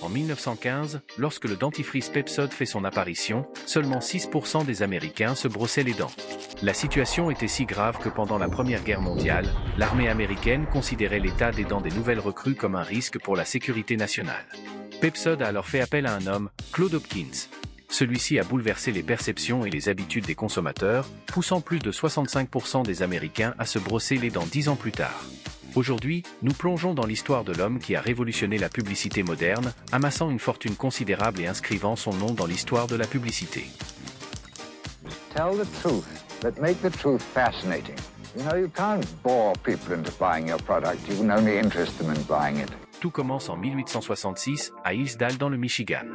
En 1915, lorsque le dentifrice Pepsod fait son apparition, seulement 6% des Américains se brossaient les dents. La situation était si grave que pendant la Première Guerre mondiale, l'armée américaine considérait l'état des dents des nouvelles recrues comme un risque pour la sécurité nationale. Pepsod a alors fait appel à un homme, Claude Hopkins. Celui-ci a bouleversé les perceptions et les habitudes des consommateurs, poussant plus de 65% des Américains à se brosser les dents 10 ans plus tard. Aujourd'hui, nous plongeons dans l'histoire de l'homme qui a révolutionné la publicité moderne, amassant une fortune considérable et inscrivant son nom dans l'histoire de la publicité. Tell the truth, but make the truth fascinating. You know, you can't bore people into buying your product, you can only interest them in buying it. Tout commence en 1866, à Hillsdale dans le Michigan.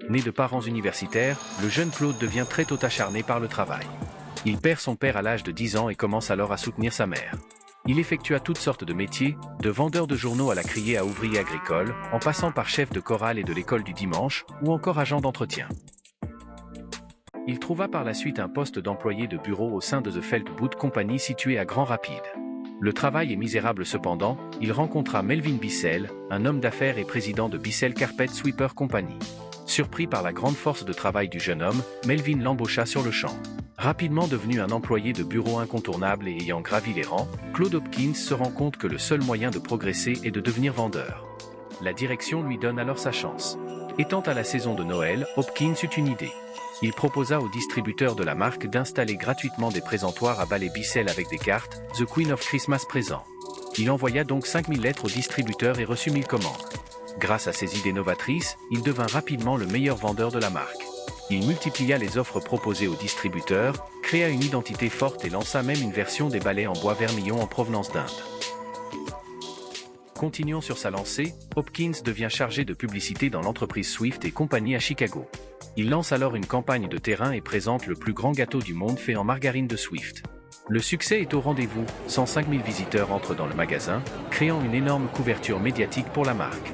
Né de parents universitaires, le jeune Claude devient très tôt acharné par le travail. Il perd son père à l'âge de 10 ans et commence alors à soutenir sa mère. Il effectua toutes sortes de métiers, de vendeur de journaux à la criée à ouvrier agricole, en passant par chef de chorale et de l'école du dimanche, ou encore agent d'entretien. Il trouva par la suite un poste d'employé de bureau au sein de The Felt Boot Company située à Grand Rapids. Le travail est misérable cependant, il rencontra Melvin Bissell, un homme d'affaires et président de Bissell Carpet Sweeper Company. Surpris par la grande force de travail du jeune homme, Melvin l'embaucha sur le champ. Rapidement devenu un employé de bureau incontournable et ayant gravi les rangs, Claude Hopkins se rend compte que le seul moyen de progresser est de devenir vendeur. La direction lui donne alors sa chance. Étant à la saison de Noël, Hopkins eut une idée. Il proposa aux distributeurs de la marque d'installer gratuitement des présentoirs à balai Bissell avec des cartes « The Queen of Christmas Present ». Il envoya donc 5000 lettres aux distributeurs et reçut 1000 commandes. Grâce à ses idées novatrices, il devint rapidement le meilleur vendeur de la marque. Il multiplia les offres proposées aux distributeurs, créa une identité forte et lança même une version des balais en bois vermillon en provenance d'Inde. Continuant sur sa lancée, Hopkins devient chargé de publicité dans l'entreprise Swift et compagnie à Chicago. Il lance alors une campagne de terrain et présente le plus grand gâteau du monde fait en margarine de Swift. Le succès est au rendez-vous, 105 000 visiteurs entrent dans le magasin, créant une énorme couverture médiatique pour la marque.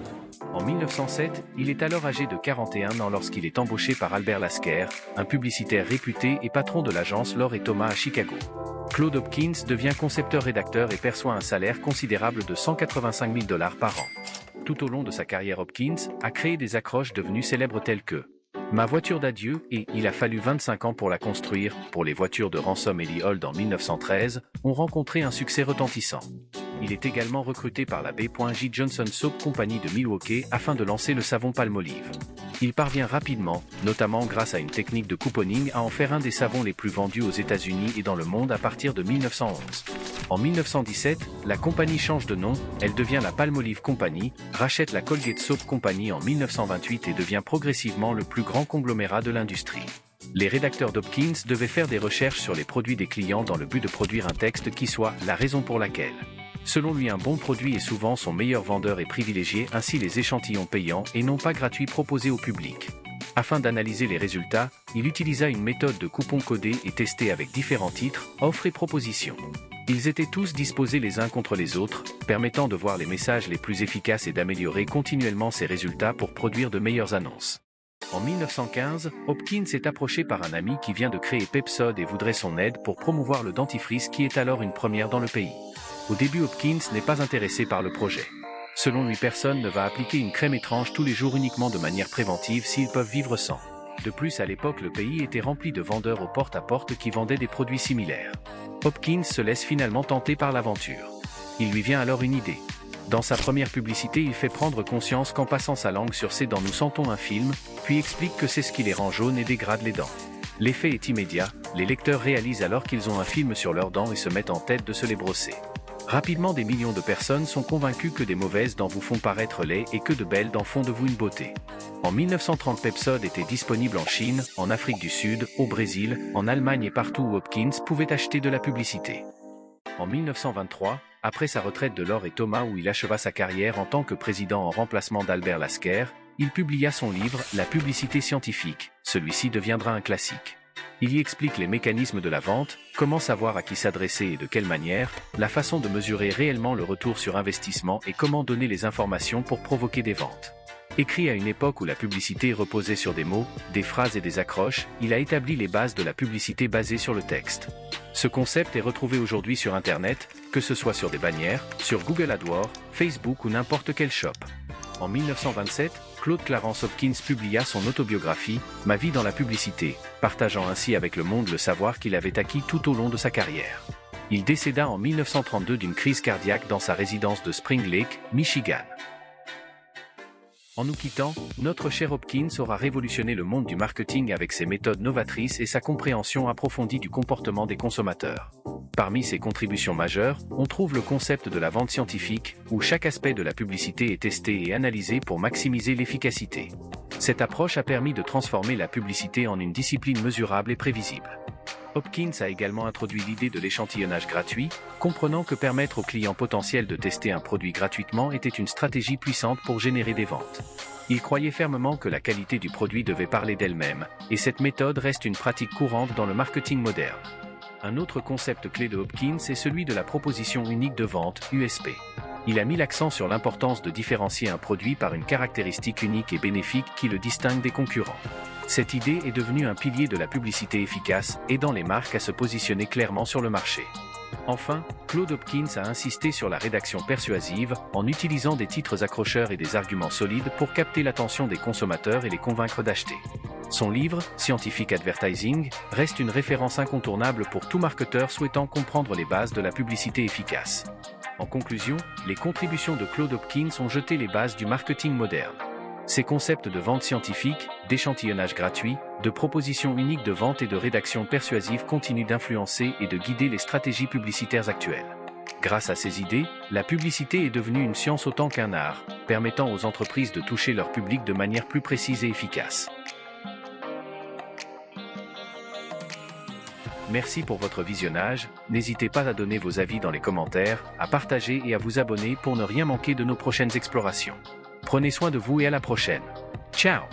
En 1907, il est alors âgé de 41 ans lorsqu'il est embauché par Albert Lasker, un publicitaire réputé et patron de l'agence Lord & Thomas à Chicago. Claude Hopkins devient concepteur-rédacteur et perçoit un salaire considérable de $185 000 par an. Tout au long de sa carrière, Hopkins a créé des accroches devenues célèbres telles que « Ma voiture d'adieu » et « Il a fallu 25 ans pour la construire » pour les voitures de Ransom et Lee Hold en 1913, ont rencontré un succès retentissant. Il est également recruté par la B.J. Johnson Soap Company de Milwaukee afin de lancer le savon Palmolive. Il parvient rapidement, notamment grâce à une technique de couponing, à en faire un des savons les plus vendus aux États-Unis et dans le monde à partir de 1911. En 1917, la compagnie change de nom, elle devient la Palmolive Company, rachète la Colgate Soap Company en 1928 et devient progressivement le plus grand conglomérat de l'industrie. Les rédacteurs d'Hopkins devaient faire des recherches sur les produits des clients dans le but de produire un texte qui soit « la raison pour laquelle ». Selon lui, un bon produit est souvent son meilleur vendeur et privilégié ainsi les échantillons payants et non pas gratuits proposés au public. Afin d'analyser les résultats, il utilisa une méthode de coupons codés et testés avec différents titres, offres et propositions. Ils étaient tous disposés les uns contre les autres, permettant de voir les messages les plus efficaces et d'améliorer continuellement ces résultats pour produire de meilleures annonces. En 1915, Hopkins est approché par un ami qui vient de créer Pepsod et voudrait son aide pour promouvoir le dentifrice qui est alors une première dans le pays. Au début, Hopkins n'est pas intéressé par le projet. Selon lui, personne ne va appliquer une crème étrange tous les jours uniquement de manière préventive s'ils peuvent vivre sans. De plus, à l'époque, le pays était rempli de vendeurs au porte-à-porte qui vendaient des produits similaires. Hopkins se laisse finalement tenter par l'aventure. Il lui vient alors une idée. Dans sa première publicité, il fait prendre conscience qu'en passant sa langue sur ses dents nous sentons un film, puis explique que c'est ce qui les rend jaunes et dégrade les dents. L'effet est immédiat, les lecteurs réalisent alors qu'ils ont un film sur leurs dents et se mettent en tête de se les brosser. Rapidement, des millions de personnes sont convaincues que des mauvaises dents vous font paraître laids et que de belles dents font de vous une beauté. En 1930, Pepsod était disponible en Chine, en Afrique du Sud, au Brésil, en Allemagne et partout où Hopkins pouvait acheter de la publicité. En 1923, après sa retraite de Lord & Thomas où il acheva sa carrière en tant que président en remplacement d'Albert Lasker, il publia son livre « La publicité scientifique ». Celui-ci deviendra un classique. Il y explique les mécanismes de la vente, comment savoir à qui s'adresser et de quelle manière, la façon de mesurer réellement le retour sur investissement et comment donner les informations pour provoquer des ventes. Écrit à une époque où la publicité reposait sur des mots, des phrases et des accroches, il a établi les bases de la publicité basée sur le texte. Ce concept est retrouvé aujourd'hui sur Internet, que ce soit sur des bannières, sur Google AdWords, Facebook ou n'importe quel shop. En 1927, Claude Clarence Hopkins publia son autobiographie, Ma vie dans la publicité, partageant ainsi avec le monde le savoir qu'il avait acquis tout au long de sa carrière. Il décéda en 1932 d'une crise cardiaque dans sa résidence de Spring Lake, Michigan. En nous quittant, notre cher Hopkins aura révolutionné le monde du marketing avec ses méthodes novatrices et sa compréhension approfondie du comportement des consommateurs. Parmi ses contributions majeures, on trouve le concept de la vente scientifique, où chaque aspect de la publicité est testé et analysé pour maximiser l'efficacité. Cette approche a permis de transformer la publicité en une discipline mesurable et prévisible. Hopkins a également introduit l'idée de l'échantillonnage gratuit, comprenant que permettre aux clients potentiels de tester un produit gratuitement était une stratégie puissante pour générer des ventes. Il croyait fermement que la qualité du produit devait parler d'elle-même, et cette méthode reste une pratique courante dans le marketing moderne. Un autre concept clé de Hopkins est celui de la proposition unique de vente, USP. Il a mis l'accent sur l'importance de différencier un produit par une caractéristique unique et bénéfique qui le distingue des concurrents. Cette idée est devenue un pilier de la publicité efficace, aidant les marques à se positionner clairement sur le marché. Enfin, Claude Hopkins a insisté sur la rédaction persuasive, en utilisant des titres accrocheurs et des arguments solides pour capter l'attention des consommateurs et les convaincre d'acheter. Son livre, Scientific Advertising, reste une référence incontournable pour tout marketeur souhaitant comprendre les bases de la publicité efficace. En conclusion, les contributions de Claude Hopkins ont jeté les bases du marketing moderne. Ces concepts de vente scientifique, d'échantillonnage gratuit, de propositions uniques de vente et de rédaction persuasive continuent d'influencer et de guider les stratégies publicitaires actuelles. Grâce à ces idées, la publicité est devenue une science autant qu'un art, permettant aux entreprises de toucher leur public de manière plus précise et efficace. Merci pour votre visionnage, n'hésitez pas à donner vos avis dans les commentaires, à partager et à vous abonner pour ne rien manquer de nos prochaines explorations. Prenez soin de vous et à la prochaine. Ciao!